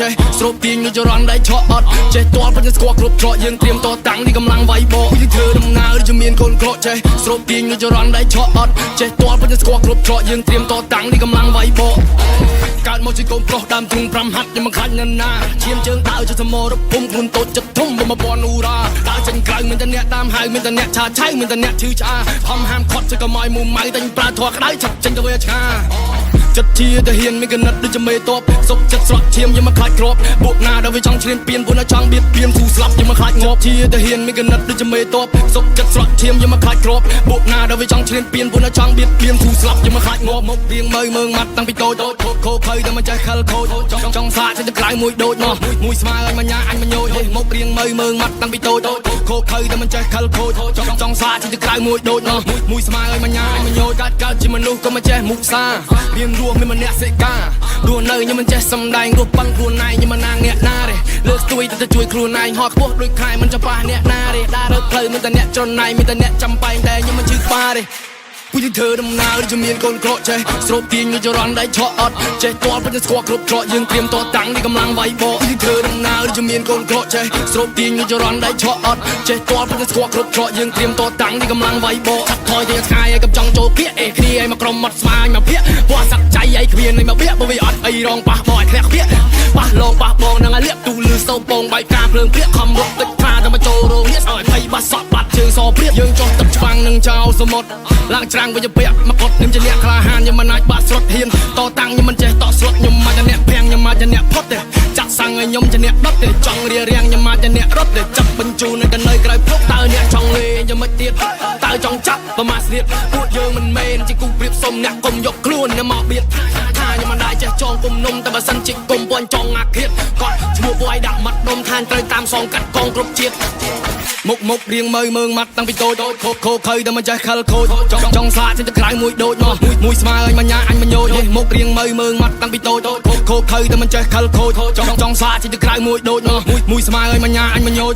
ចេះស្រូបទាញនៅចរន្តដៃឆក់អត់ចេះតល់ពេញស្គាល់គ្រប់ច្រកយើងត្រៀមតតាំងនេះកម្លាំងវាយបកយើងធ្វើដំណើរដូចមានកូនក្រក់ចេះស្រូបទាញនៅចរន្តដៃឆក់អត់ចេះតល់ពេញស្គាល់គ្រប់ច្រកយើងត្រៀមតតាំងនេះកម្លាំងវាយបកកើតមកជាកូនប្រុសដើមទ្រូង5ហាត់ខ្ញុំមិនខ្លាចណាស់ណាឈាមជើងដើរចុះសមរភូមិខ្លួនតូចចិត្តធំបំពន់អ៊ូរ៉ាដើរចេញក្រៅមានតែអ្នកតាមហៅមានតែអ្នកឆាឆៅមានតែអ្នកឈឺឆ្អាខំហាមខត់ជាកុំឲ្យមូម៉ៅតែប្រើធွာក្តៅឆាប់ចេញទៅវាឆ្ងាចិត្តជាទៅហ៊ានមានកណិតដូចជាមេតបសុកចិត្តស្រក់ឈាមយើងមកខ្លាចគ្របពួកណាដល់វាចង់ឈ្លានពានពួកណាចង់បៀតបៀនស៊ូស្លាប់យើងមកខ្លាចងាប់ជាទៅហ៊ានមានកណិតដូចជាមេតបសុកចិត្តស្រក់ឈាមយើងមកខ្លាចគ្របពួកណាដល់វាចង់ឈ្លានពានពួកណាចង់បៀតបៀនស៊ូស្លាប់យើងមកខ្លាចងាប់មករៀងមើងម៉ាត់តាំងពីតូចខោភ័យតែមិនចេះខលខូចចង់សាកទៅក្រៅមួយដូចនោះមួយស្មើឲ្យមញ្ញាអញមញោចមករៀងមើងម៉ាត់តាំងពីតូចខោភ័យតែមិនចេះខលខូចចង់សាកទៅក្រៅមួយដូចនោះមួយស្មើឲ្យមញ្ញាអញមញោចកើតជាមនុស្សក៏មិនចេះមុសារៀងរស់មានម្នាក់សេការស់នៅខ្ញុំមិនចេះសំដែងរស់ប៉ឹងខ្លួនឯងខ្ញុំមិនណាងអ្នកណាទេលើកស្ទួយទៅជួយខ្លួនឯងហត់ខ្ពស់ដូចខែមិនចាំប៉ះអ្នកណាទេដើររើផ្លូវមានតែអ្នកច្រណៃមានតែអ្នកចាំបែងតែខ្ញុំមិនជឿប៉ាទេពួកយើងធ្វើដំណើរដូចមានកូនក្រក់ចេះស្រូបទាញនៅចរន្តដៃឆក់អត់ចេះតល់ពេញស្គាល់គ្រប់ច្រកយើងត្រៀមតតាំងនេះកម្លាំងវាយបកយើងធ្វើដំណើរដូចមានកូនក្រក់ចេះស្រូបទាញនៅចរន្តដៃឆក់អត់ចេះតល់ពេញស្គាល់គ្រប់ច្រកយើងត្រៀមតតាំងនេះកម្លាំងវាយបកថយទៅឆ្ងាយឲ្យកំចង់ចូលភៀកអេគ្នាឲ្យមកក្រុមមាត់ស្វាញមកភៀកពណ៌សាក់ចៃឲ្យគ្មានឲ្យមកភៀកបើវាអត់អីរងប៉ះបោឲ្យធ្លាក់ភៀកប៉ះលងប៉ះបងនឹងឲ្យលាកទូលឺសោពងបែកការភ្លើងភៀកខំរត់ទឹកថាតែមកចូលរោងនេះឲ្យភ័យបាត់សក់បាត់ជើងសព្រៀបយើងចុះទឹកច្បាំងនឹងចោលសមុទ្រឡើងច្រាំងវិញពាក់មកខ្ញុំជាអ្នកក្លាហានខ្ញុំមិនអាចបាក់ស្រុតហ៊ានតតាំងខ្ញុំមិនចេះតស្រុតខ្ញុំមកជាអ្នកភាំងខ្ញុំមកជាអ្នកផុតទេចាក់សាំងឲ្យខ្ញុំជាអ្នកដុតទេចង់រៀបរៀងខ្ញុំមកជាអ្នករត់ទេចាប់បញ្ជូននៅនៅក្រៅភពតើអ្នកចង់លេងយ៉ាងម៉េចទៀតតើចង់ចាប់ប្រមាថស្នៀតពួកយើងមិនមែនជាគូប្រៀបសុំអ្នកកុំយកខ្លួនមកបៀតថាខ្ញុំមិនដែរចេះចងគុំនំតែបើសិនជាគុំពាន់ចង់អាឃាតគាត់ឈ្មោះពួកឲ្យដាក់មាត់ដុំឋានត្រូវតាមសងកាត់កងគ្រប់ជាតិមុខរៀងមើងម៉ាត់តាំងពីតូចខោភ័យតែមិនចេះខលខូចចង់សាកចេញទៅក្រៅមួយដូចនោះមួយស្មើឲ្យមញ្ញាអញមញោចមុខរៀងមើងម៉ាត់តាំងពីតូចខោភ័យតែមិនចេះខលខូចចង់សាកចេញទៅក្រៅមួយដូចនោះមួយស្មើឲ្យមញ្ញាអញមញោច